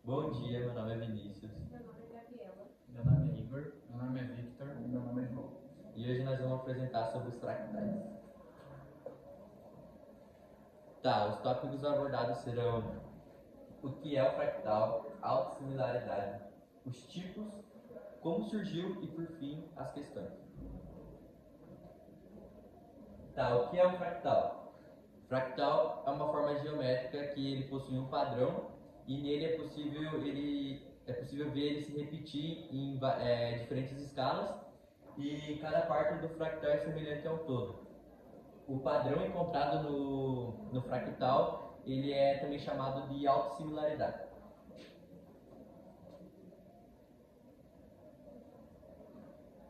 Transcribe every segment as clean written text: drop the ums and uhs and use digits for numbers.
Bom dia, meu nome é Vinícius. Meu nome é Gabriela. Meu nome é Igor. Meu nome é Victor. E meu nome é João. E hoje nós vamos apresentar sobre os fractais. Tá, os tópicos abordados serão o que é o fractal, autossimilaridade, os tipos, como surgiu e, por fim, as questões. Tá, o que é um fractal? Fractal é uma forma geométrica que ele possui um padrão e nele é possível ver ele se repetir em diferentes escalas e cada parte do fractal é semelhante ao todo. O padrão encontrado no fractal ele é também chamado de autossimilaridade.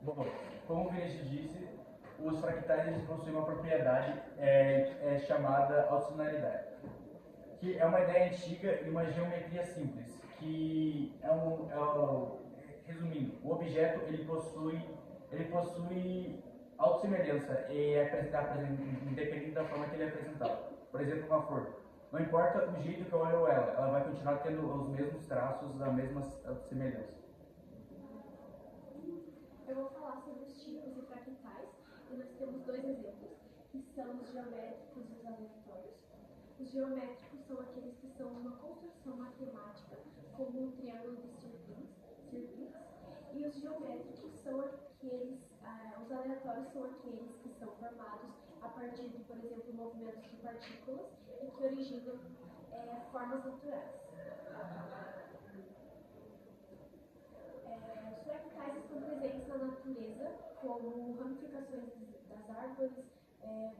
Bom, como o Vinícius disse, os fractais eles possuem uma propriedade chamada autossimilaridade, que é uma ideia antiga e uma geometria simples, que resumindo, o objeto ele possui autossemelhança e é apresentado independente da forma que ele é apresentado. Por exemplo, uma flor. Não importa o jeito que eu olho ela vai continuar tendo os mesmos traços, a mesma semelhança. Eu vou falar sobre os tipos de fractais e nós temos dois exemplos, que são os geométricos e os aleatórios. Os geométricos são aqueles que são uma construção matemática, como um triângulo de Sirpins, e os geométricos são os aleatórios são aqueles que são formados a partir de, por exemplo, movimentos de partículas e que originam formas naturais. Os fractais estão presentes na natureza, como ramificações das árvores,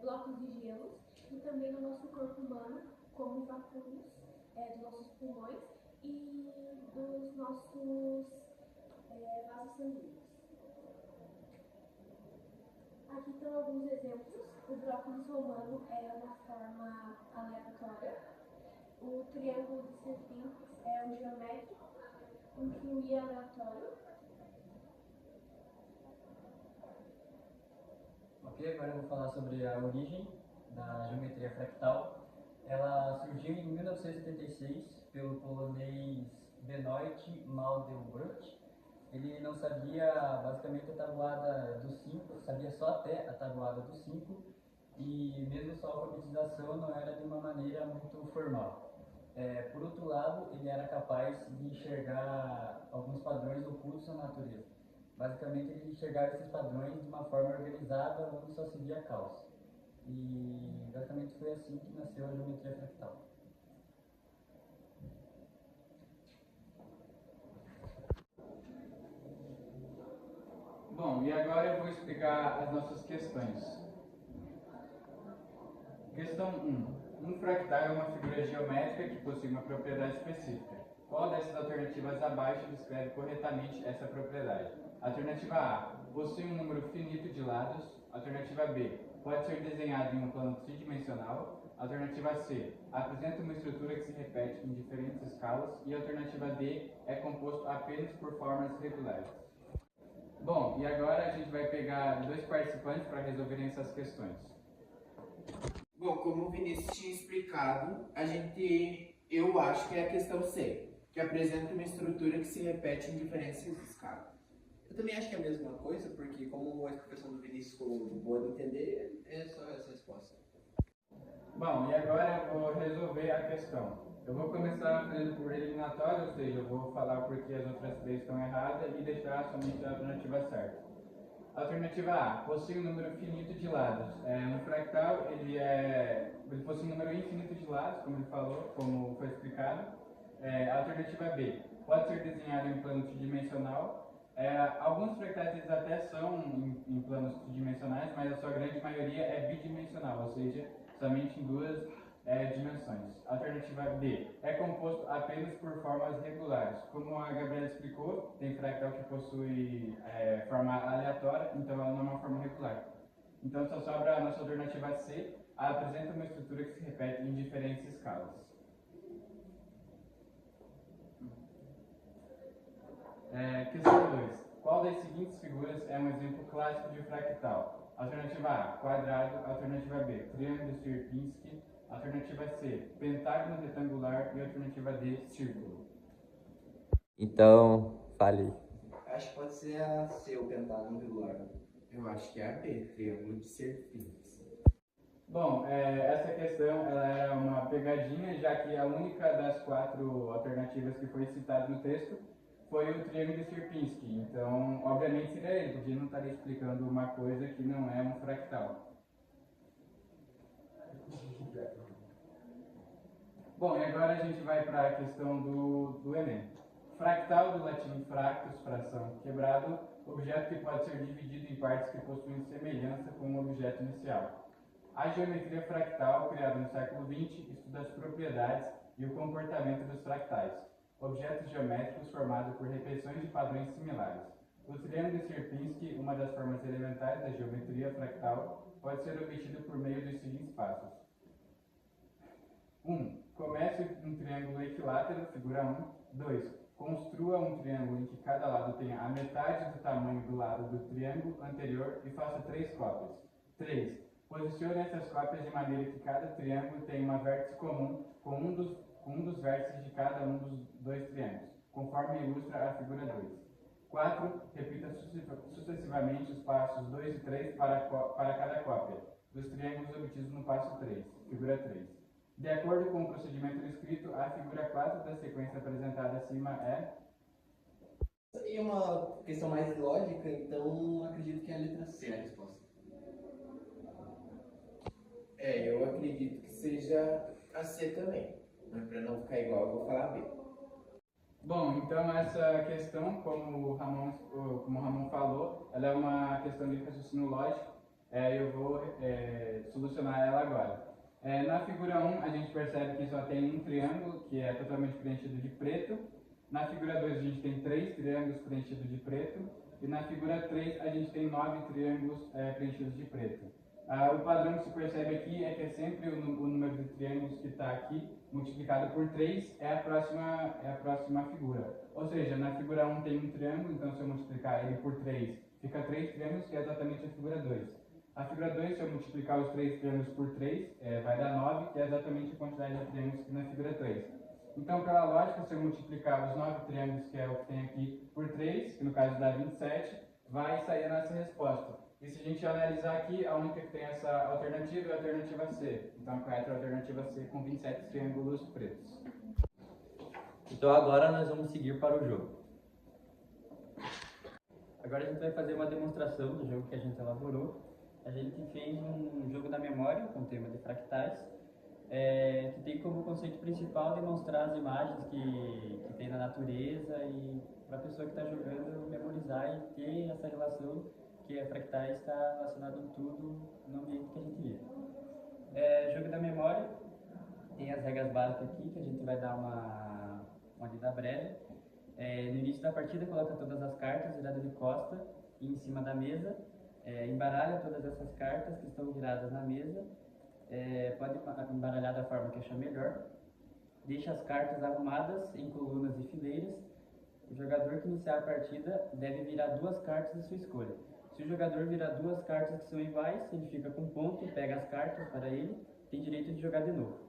blocos de gelos, e também no nosso corpo humano, como vácuos dos nossos pulmões e dos nossos vasos sanguíneos. Aqui estão alguns exemplos. O brócolis romano é uma forma aleatória. O triângulo de Sirpins é um geométrico. Um kiwi aleatório. Ok, agora eu vou falar sobre a origem da geometria fractal. Ela surgiu em 1976 pelo polonês Benoit Mandelbrot. Ele não sabia basicamente a tabuada dos 5, sabia só até a tabuada dos 5 e mesmo sua alfabetização não era de uma maneira muito formal. Por outro lado, ele era capaz de enxergar alguns padrões ocultos na natureza. Basicamente, ele enxergava esses padrões de uma forma organizada, onde só se via caos. E basicamente foi assim que nasceu a geometria fractal. Bom, e agora eu vou explicar as nossas questões. Questão 1. Um fractal é uma figura geométrica que possui uma propriedade específica. Qual dessas alternativas abaixo descreve corretamente essa propriedade? Alternativa A. Possui um número finito de lados. Alternativa B. Pode ser desenhado em um plano tridimensional. Alternativa C. Apresenta uma estrutura que se repete em diferentes escalas. E alternativa D. É composto apenas por formas regulares. Bom, e agora a gente vai pegar dois participantes para resolverem essas questões. Bom, como o Vinícius tinha explicado, eu acho que é a questão C, que apresenta uma estrutura que se repete em diferentes escalas. Eu também acho que é a mesma coisa, porque como a explicação do Vinícius ficou boa de entender, é só essa resposta. Bom, e agora eu vou resolver a questão. Eu vou começar fazendo por eliminatório, ou seja, eu vou falar porque as outras três estão erradas e deixar somente a alternativa certa. Alternativa A, possui um número finito de lados. No fractal, ele possui um número infinito de lados, como ele falou, como foi explicado. Alternativa B, pode ser desenhado em plano tridimensional. Alguns fractais eles até são em planos tridimensionais, mas a sua grande maioria é bidimensional, ou seja, somente em duas dimensões. Alternativa D, é composto apenas por formas regulares. Como a Gabriela explicou, tem fractal que possui forma aleatória, então ela não é uma forma regular. Então só sobra a nossa alternativa C, apresenta uma estrutura que se repete em diferentes escalas. Questão 2. Qual das seguintes figuras é um exemplo clássico de fractal? Alternativa A, quadrado. Alternativa B, triângulo Sierpinski. Alternativa C, pentágono retangular. E alternativa D, círculo. Então, fale. Acho que pode ser a C, o pentágono regular. Eu acho que é a B, triângulo de serpentes. Bom, essa questão ela era uma pegadinha, já que a única das 4 alternativas que foi citada no texto foi o triângulo de Sierpinski. Então, obviamente seria ele, porque ele não estaria explicando uma coisa que não é um fractal. Bom, e agora a gente vai para a questão do Enem. Fractal, do latim fractus, fração, quebrado, objeto que pode ser dividido em partes que possuem semelhança com o objeto inicial. A geometria fractal, criada no século XX, estuda as propriedades e o comportamento dos fractais, objetos geométricos formados por repetições de padrões similares. O triângulo de Sierpinski, uma das formas elementares da geometria fractal, pode ser obtido por meio dos seguintes passos. 1. Comece um triângulo equilátero, figura 1. 2. Construa um triângulo em que cada lado tenha a metade do tamanho do lado do triângulo anterior e faça 3 cópias. 3. Posicione essas cópias de maneira que cada triângulo tenha uma vértice comum com um dos vértices de cada um dos 2 triângulos, conforme ilustra a figura 2. 4. Repita sucessivamente os passos 2 e 3 para cada cópia dos triângulos obtidos no passo 3, figura 3. De acordo com o procedimento descrito, a figura 4 da sequência apresentada acima é... E uma questão mais lógica, então acredito que é a letra C a resposta. Eu acredito que seja a C também. Mas para não ficar igual, eu vou falar B. Bom, então essa questão, como o Ramon falou, ela é uma questão de raciocínio lógico. Eu vou solucionar ela agora. Na figura 1, a gente percebe que só tem um triângulo, que é totalmente preenchido de preto. Na figura 2, a gente tem 3 triângulos preenchidos de preto. E na figura 3, a gente tem 9 triângulos preenchidos de preto. O padrão que se percebe aqui é que é sempre o número de triângulos que está aqui, multiplicado por 3, é a próxima figura. Ou seja, na figura 1 tem um triângulo, então se eu multiplicar ele por 3, fica 3 triângulos, que é exatamente a figura 2. A figura 2, se eu multiplicar os 3 triângulos por 3, vai dar 9, que é exatamente a quantidade de triângulos que na figura 3. Então, pela lógica, se eu multiplicar os 9 triângulos, que é o que tem aqui, por 3, que no caso dá 27, vai sair a nossa resposta. E se a gente analisar aqui, a única que tem essa alternativa é a alternativa C. Então, a correta é a alternativa C com 27 triângulos pretos. Então agora nós vamos seguir para o jogo. Agora a gente vai fazer uma demonstração do jogo que a gente elaborou. A gente fez um jogo da memória com o tema de fractais, que tem como conceito principal demonstrar as imagens que tem na natureza e para a pessoa que está jogando memorizar e ter essa relação que a fractais está relacionado em tudo no ambiente que a gente vive. Jogo da memória, tem as regras básicas aqui, que a gente vai dar uma lida breve. No início da partida, coloca todas as cartas viradas de costa e em cima da mesa. Embaralha todas essas cartas que estão viradas na mesa. Pode embaralhar da forma que achar melhor. Deixa as cartas arrumadas em colunas e fileiras. O jogador que iniciar a partida deve virar 2 cartas da sua escolha. Se o jogador virar 2 cartas que são iguais, ele fica com ponto, pega as cartas para ele, tem direito de jogar de novo.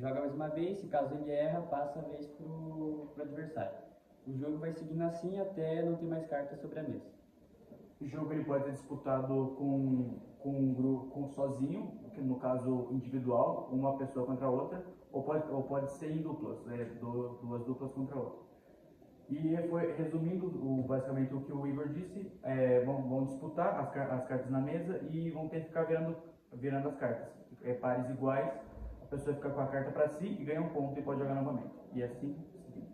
Joga mais uma vez, se caso ele erra, passa a vez para o adversário. O jogo vai seguindo assim até não ter mais cartas sobre a mesa. O jogo ele pode ser disputado com um grupo sozinho, que no caso individual, uma pessoa contra a outra, ou pode ser em duplas, 2 duplas contra a outra. E resumindo basicamente o que o Igor disse, vão disputar as cartas na mesa e vão ter que ficar virando as cartas. Pares iguais, a pessoa fica com a carta para si e ganha um ponto e pode jogar novamente. E assim seguindo.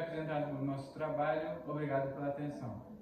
apresentado o nosso trabalho. Obrigado pela atenção.